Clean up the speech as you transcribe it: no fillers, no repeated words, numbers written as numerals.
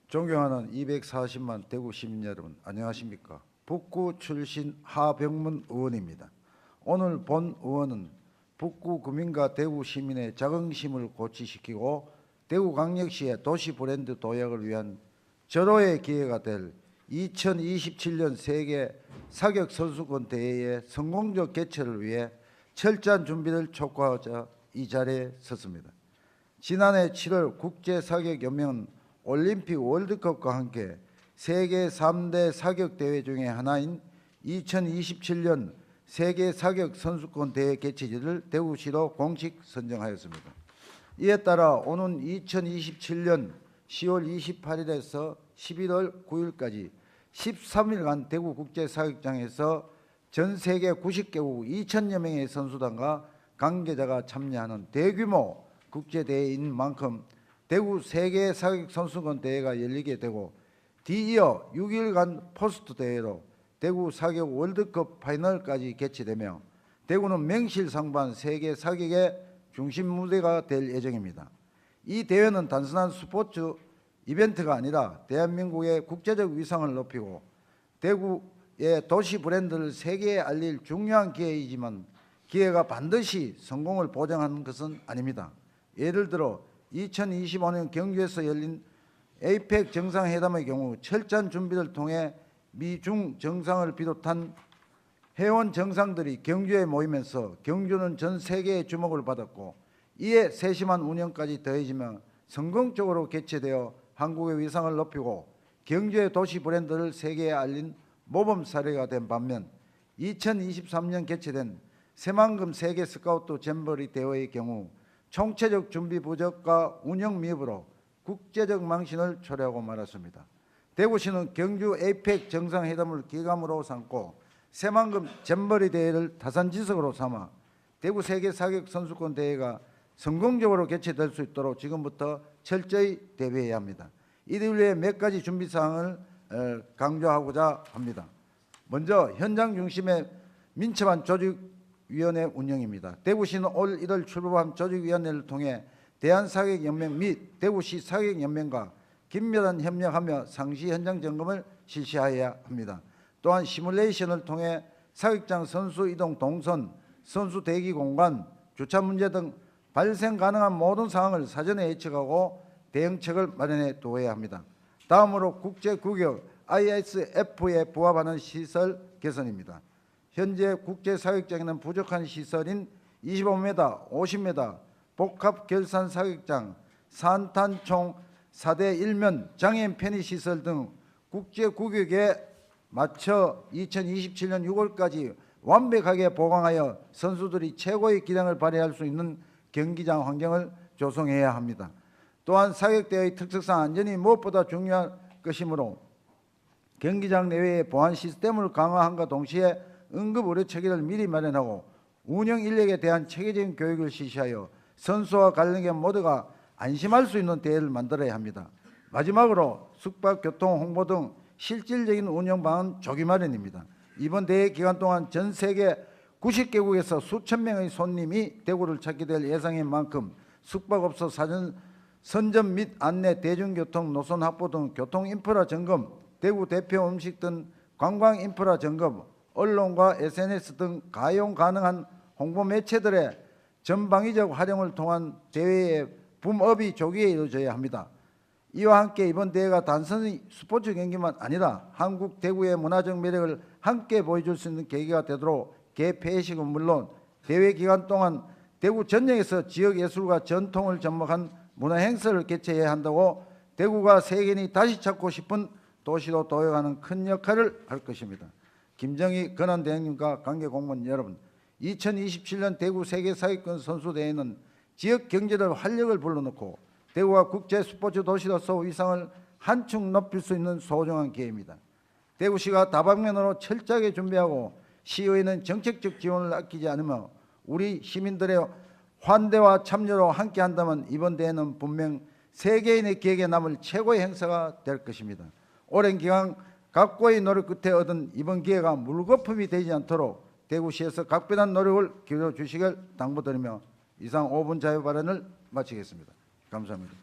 존경하는 240만 대구 시민 여러분, 안녕하십니까? 북구 출신 하병문 의원입니다. 오늘 본 의원은 북구 구민과 대구 시민의 자긍심을 고취시키고 대구광역시의 도시 브랜드 도약을 위한 절호의 기회가 될 2027년 세계 사격 선수권 대회의 성공적 개최를 위해 철저한 준비를 촉구하자 이 자리에 섰습니다. 지난해 7월 국제사격연맹은 올림픽 월드컵과 함께 세계 3대 사격대회 중에 하나인 2027년 세계 사격 선수권 대회 개최지를 대구시로 공식 선정하였습니다. 이에 따라 오는 2027년 10월 28일에서 11월 9일까지 13일간 대구 국제사격장에서 전 세계 90개국 2,000여 명의 선수단과 관계자가 참여하는 대규모 국제대회인 만큼 대구 세계 사격 선수권 대회가 열리게 되고 뒤이어 6일간 포스트 대회로 대구 사격 월드컵 파이널까지 개최되며 대구는 명실상부한 세계 사격의 중심 무대가 될 예정입니다. 이 대회는 단순한 스포츠 이벤트가 아니라 대한민국의 국제적 위상을 높이고 대구의 도시 브랜드를 세계에 알릴 중요한 기회이지만 기회가 반드시 성공을 보장하는 것은 아닙니다. 예를 들어 2025년 경주에서 열린 에이펙 정상회담의 경우 철저한 준비를 통해 미중 정상을 비롯한 회원 정상들이 경주에 모이면서 경주는 전 세계의 주목을 받았고 이에 세심한 운영까지 더해지며 성공적으로 개최되어 한국의 위상을 높이고 경주의 도시 브랜드를 세계에 알린 모범 사례가 된 반면 2023년 개최된 새만금 세계 스카우트 잼버리 대회의 경우 총체적 준비 부족과 운영 미흡으로 국제적 망신을 초래하고 말았습니다. 대구시는 경주 에이펙 정상회담을 기감으로 삼고 새만금 잼버리 대회를 타산지석으로 삼아 대구 세계 사격 선수권 대회가 성공적으로 개최될 수 있도록 지금부터 철저히 대비해야 합니다. 이를 위해 몇 가지 준비 사항을 강조하고자 합니다. 먼저 현장 중심의 민첩한 조직위원회 운영입니다. 대구시는 올 1월 출범한 조직위원회를 통해 대한사격연맹 및 대구시 사격연맹과 긴밀한 협력하며 상시 현장 점검을 실시하여야 합니다. 또한 시뮬레이션을 통해 사격장 선수 이동 동선, 선수 대기 공간, 주차 문제 등 발생 가능한 모든 상황을 사전에 예측하고 대응책을 마련해 두어야 합니다. 다음으로 국제규격 ISF에 부합하는 시설 개선입니다. 현재 국제사격장에는 부족한 시설인 25m, 50m 복합 결산 사격장, 산탄총 4대 1면 장애인 편의시설 등 국제규격에 맞춰 2027년 6월까지 완벽하게 보강하여 선수들이 최고의 기량을 발휘할 수 있는 경기장 환경을 조성해야 합니다. 또한 사격대회의 특성상 안전이 무엇보다 중요한 것이므로 경기장 내외의 보안 시스템을 강화함과 동시에 응급 의료 체계를 미리 마련하고 운영 인력에 대한 체계적인 교육을 실시하여 선수와 관련객 모두가 안심할 수 있는 대회를 만들어야 합니다. 마지막으로 숙박, 교통, 홍보 등 실질적인 운영 방안 조기 마련입니다. 이번 대회 기간 동안 전 세계 90개국에서 수천 명의 손님이 대구를 찾게 될 예상인 만큼 숙박업소 사전 선점 및 안내, 대중교통, 노선 확보 등 교통 인프라 점검, 대구 대표 음식 등 관광 인프라 점검, 언론과 SNS 등 가용 가능한 홍보 매체들의 전방위적 활용을 통한 대회의 붐업이 조기에 이루어져야 합니다. 이와 함께 이번 대회가 단순히 스포츠 경기만 아니라 한국 대구의 문화적 매력을 함께 보여줄 수 있는 계기가 되도록 개폐식은 물론 대회 기간 동안 대구 전역에서 지역 예술과 전통을 접목한 문화행사를 개최해야 한다고 대구가 세계인이 다시 찾고 싶은 도시로 도약하는 큰 역할을 할 것입니다. 김정희 권한대행님과 관계공무원 여러분, 2027년 대구 세계사격권 선수대회는 지역 경제를 활력을 불러넣고 대구가 국제 스포츠 도시로서 위상을 한층 높일 수 있는 소중한 기회입니다. 대구시가 다방면으로 철저하게 준비하고 시의회는 정책적 지원을 아끼지 않으며 우리 시민들의 환대와 참여로 함께한다면 이번 대회는 분명 세계인의 기억에 남을 최고의 행사가 될 것입니다. 오랜 기간 각고의 노력 끝에 얻은 이번 기회가 물거품이 되지 않도록 대구시에서 각별한 노력을 기울여 주시길 당부드리며 이상 5분 자유 발언을 마치겠습니다. 감사합니다.